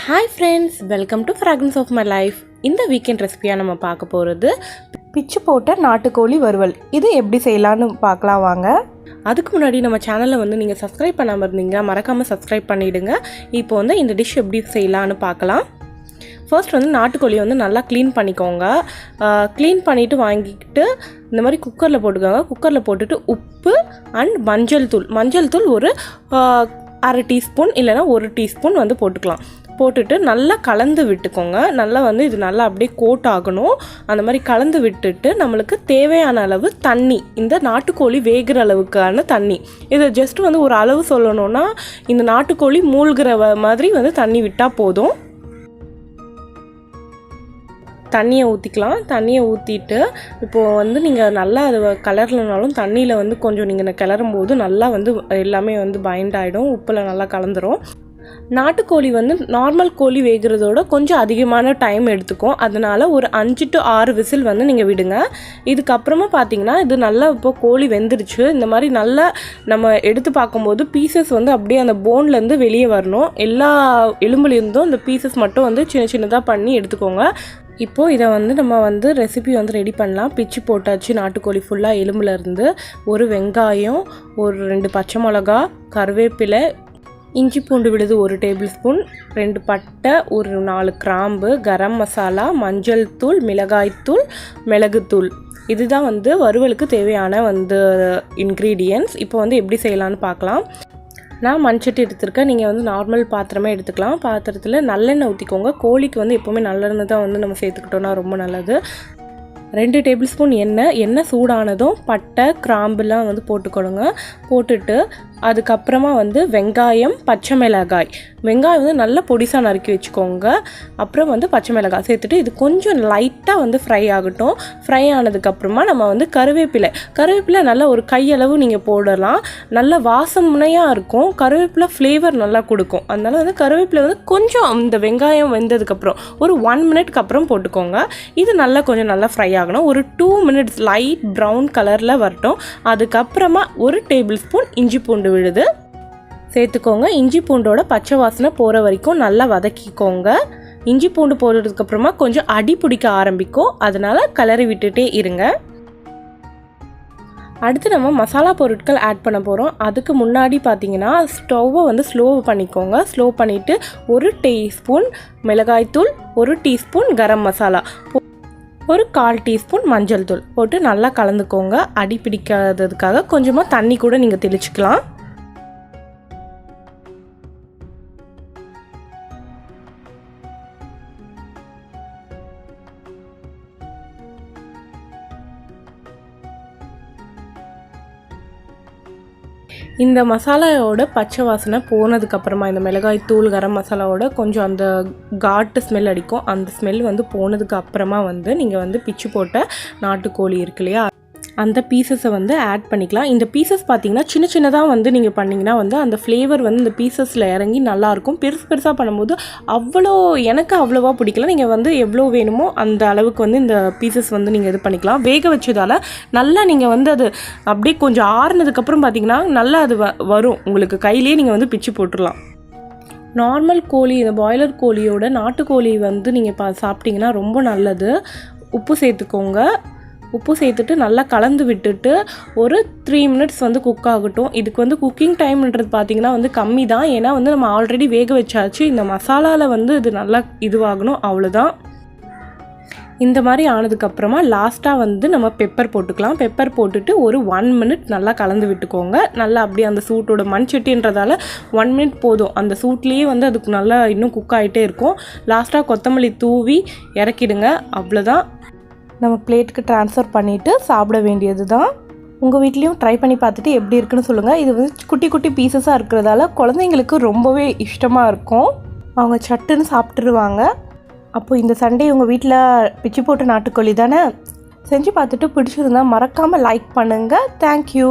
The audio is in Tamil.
Hi friends, welcome to Fragrance of My Life. இந்த வீக்கெண்ட் ரெசிபியாக நம்ம பார்க்க போகிறது பிச்சு போட்ட நாட்டுக்கோழி வறுவல். இது எப்படி செய்யலான்னு பார்க்கலாம் வாங்க. அதுக்கு முன்னாடி நம்ம சேனலை வந்து நீங்கள் சப்ஸ்கிரைப் பண்ணாமல் இருந்தீங்க, மறக்காமல் சப்ஸ்கிரைப் பண்ணிவிடுங்க. இப்போ வந்து இந்த டிஷ் எப்படி செய்யலான்னு பார்க்கலாம். ஃபர்ஸ்ட் வந்து நாட்டுக்கோழியை வந்து நல்லா க்ளீன் பண்ணிக்கோங்க. க்ளீன் பண்ணிவிட்டு வாங்கிக்கிட்டு இந்த மாதிரி குக்கரில் போட்டுக்கோங்க. குக்கரில் போட்டுட்டு உப்பு அண்ட் மஞ்சள் தூள் ஒரு அரை டீஸ்பூன் இல்லைனா 1 டீஸ்பூன் வந்து போட்டுட்டு நல்லா கலந்து விட்டுக்கோங்க. நல்லா வந்து இது நல்லா அப்படியே கோட் ஆகணும். அந்த மாதிரி கலந்து விட்டுட்டு நம்மளுக்கு தேவையான அளவு தண்ணி, இந்த நாட்டுக்கோழி வேகிற அளவுக்கான தண்ணி, இதை ஜஸ்ட் வந்து ஒரு அளவு சொல்லணும்னா இந்த நாட்டுக்கோழி மூழ்கிற மாதிரி வந்து தண்ணி விட்டால் போதும். தண்ணியை ஊற்றிக்கலாம். தண்ணியை ஊற்றிட்டு இப்போது வந்து நீங்கள் நல்லா அது கலர்லனாலும் தண்ணியில் வந்து கொஞ்சம் நீங்கள் கிளறும் போது நல்லா வந்து எல்லாமே வந்து பைண்ட் ஆகிடும், உப்பில் நல்லா கலந்துரும். நாட்டுக்கோழி வந்து நார்மல் கோழி வேகிறதோட கொஞ்சம் அதிகமான டைம் எடுத்துக்கும். அதனால் ஒரு 5 to 6 விசில் வந்து நீங்கள் விடுங்க. இதுக்கப்புறமா பார்த்தீங்கன்னா இது நல்லா இப்போ கோழி வெந்துருச்சு. இந்த மாதிரி நல்லா நம்ம எடுத்து பார்க்கும்போது பீசஸ் வந்து அப்படியே அந்த போன்லேருந்து வெளியே வரணும். எல்லா எலும்புலேருந்தும் இந்த பீசஸ் மட்டும் வந்து சின்ன சின்னதாக பண்ணி எடுத்துக்கோங்க. இப்போது இதை வந்து நம்ம வந்து ரெசிபி வந்து ரெடி பண்ணலாம். பிச்சு போட்டாச்சு நாட்டுக்கோழி ஃபுல்லாக எலும்புலேருந்து. ஒரு வெங்காயம், ஒரு 2 பச்சை மிளகா, கருவேப்பிலை, இஞ்சி பூண்டு விழுது 1 டேபிள் ஸ்பூன், 2 பட்டை, ஒரு 4 கிராம்பு, கரம் மசாலா, மஞ்சள் தூள், மிளகாய்த்தூள், மிளகுத்தூள். இதுதான் வந்து வறுவலுக்கு தேவையான வந்து இன்க்ரீடியன்ட்ஸ். இப்போ வந்து எப்படி செய்யலான்னு பார்க்கலாம். நான் மண்சட்டி எடுத்துருக்கேன். நீங்கள் வந்து நார்மல் பாத்திரமே எடுத்துக்கலாம். பாத்திரத்தில் நல்லெண்ணெய் ஊற்றிக்கோங்க. கோழிக்கு வந்து எப்போவுமே நல்லெண்ணெய் தான் வந்து நம்ம சேர்த்துக்கிட்டோன்னா ரொம்ப நல்லது. 2 டேபிள் ஸ்பூன் எண்ணெய் சூடானதும் பட்டை கிராம்புலாம் வந்து போட்டுக்கொடுங்க. போட்டுட்டு அதுக்கப்புறமா வந்து வெங்காயம், பச்சை மிளகாய், வெங்காயம் வந்து நல்லா பொடிசாக நறுக்கி வச்சுக்கோங்க. அப்புறம் வந்து பச்சை மிளகாய் சேர்த்துட்டு இது கொஞ்சம் லைட்டாக வந்து ஃப்ரை ஆகட்டும். ஃப்ரை ஆனதுக்கப்புறமா நம்ம வந்து கருவேப்பிலை நல்லா ஒரு கையளவு நீங்கள் போடலாம். நல்ல வாசனையாக இருக்கும். கருவேப்பிலை ஃப்ளேவர் நல்லா கொடுக்கும். அதனால் வந்து கருவேப்பிலை வந்து கொஞ்சம் இந்த வெங்காயம் வெந்ததுக்கப்புறம் ஒரு 1 மினிட்க்கு அப்புறம் போட்டுக்கோங்க. இது கொஞ்சம் நல்லா ஃப்ரை ஆகணும். ஒரு 2 மினிட்ஸ் லைட் ப்ரௌன் கலரில் வரட்டும். அதுக்கப்புறமா 1 டேபிள் ஸ்பூன் இஞ்சி பூண்டு விழுது சேர்த்துக்கோங்க. இஞ்சி பூண்டோட பச்சை வாசனை போகிற வரைக்கும் நல்லா வதக்கிக்கோங்க. இஞ்சி பூண்டு போடுறதுக்கப்புறமா கொஞ்சம் அடி பிடிக்க ஆரம்பிக்கும். அதனால் கிளறி விட்டுட்டே இருங்க. அடுத்து நம்ம மசாலா பொருட்கள் ஆட் பண்ண போகிறோம். அதுக்கு முன்னாடி பார்த்தீங்கன்னா ஸ்டவ்வை வந்து ஸ்லோ பண்ணிக்கோங்க. ஸ்லோ பண்ணிவிட்டு 1 டீஸ்பூன் மிளகாய்த்தூள், 1 டீஸ்பூன் கரம் மசாலா, ஒரு 1/4 டீஸ்பூன் மஞ்சள் தூள் போட்டு நல்லா கலந்துக்கோங்க. அடி பிடிக்காததுக்காக கொஞ்சமாக தண்ணி கூட நீங்கள் தெளிச்சுக்கலாம். இந்த மசாலாவோட பச்சை வாசனை போனதுக்கப்புறமா இந்த மிளகாய் தூள் கரம் மசாலாவோட கொஞ்சம் அந்த காட்டு ஸ்மெல் அடிக்கும். அந்த ஸ்மெல் வந்து போனதுக்கு அப்புறமா வந்து நீங்கள் வந்து பிச்சு போட்ட நாட்டுக்கோழி இருக்கு இல்லையா, அந்த பீசஸை வந்து ஆட் பண்ணிக்கலாம். இந்த பீசஸ் பார்த்தீங்கன்னா சின்ன சின்னதாக வந்து நீங்கள் பண்ணிங்கன்னா வந்து அந்த ஃப்ளேவர் வந்து இந்த பீசஸில் இறங்கி நல்லாயிருக்கும். பெருசாக பண்ணும்போது எனக்கு அவ்வளோவா பிடிக்கல. நீங்கள் வந்து எவ்வளோ வேணுமோ அந்த அளவுக்கு வந்து இந்த பீசஸ் வந்து நீங்கள் இது பண்ணிக்கலாம். வேக வச்சதால் நல்லா நீங்கள் வந்து அது அப்படியே கொஞ்சம் ஆறுனதுக்கப்புறம் பார்த்தீங்கன்னா நல்லா அது வரும். உங்களுக்கு கையிலேயே நீங்கள் வந்து பிச்சு போட்டுடலாம். நார்மல் கோழி, இந்த பாய்லர் கோழியோட நாட்டுக்கோழி வந்து நீங்கள் சாப்பிட்டிங்கன்னா ரொம்ப நல்லது. உப்பு சேர்த்துக்கோங்க. உப்பு சேர்த்துட்டு நல்லா கலந்து விட்டுட்டு ஒரு 3 மினிட்ஸ் வந்து குக் ஆகட்டும். இதுக்கு வந்து குக்கிங் டைம்ன்றது பார்த்திங்கன்னா வந்து கம்மி தான். ஏன்னா வந்து நம்ம ஆல்ரெடி வேக வச்சாச்சு. இந்த மசாலாவில் வந்து இது நல்லா இதுவாகணும், அவ்வளோதான். இந்த மாதிரி ஆனதுக்கப்புறமா லாஸ்ட்டாக வந்து நம்ம பெப்பர் போட்டுக்கலாம். பெப்பர் போட்டுட்டு ஒரு 1 மினிட் நல்லா கலந்து விட்டுக்கோங்க. நல்லா அப்படியே அந்த சூட்டோட மண்சட்டின்றதால 1 மினிட் போதும். அந்த சூட்லேயே வந்து அதுக்கு நல்லா இன்னும் குக் ஆகிட்டே இருக்கும். லாஸ்ட்டாக கொத்தமல்லி தூவி இறக்கிடுங்க. அவ்வளோதான். நம்ம பிளேட்டுக்கு ட்ரான்ஸ்ஃபர் பண்ணிவிட்டு சாப்பிட வேண்டியது தான். உங்கள் வீட்லேயும் ட்ரை பண்ணி பார்த்துட்டு எப்படி இருக்குன்னு சொல்லுங்கள். இது வந்து குட்டி குட்டி பீசஸாக இருக்கிறதால குழந்தைங்களுக்கு ரொம்பவே இஷ்டமாக இருக்கும். அவங்க சட்டுன்னு சாப்பிட்டுருவாங்க. அப்போது இந்த சண்டே உங்கள் வீட்டில் பிச்சு போட்ட நாட்டுக்கோழி தானே, செஞ்சு பார்த்துட்டு பிடிச்சிருந்தா மறக்காமல் லைக் பண்ணுங்கள். தேங்க்யூ.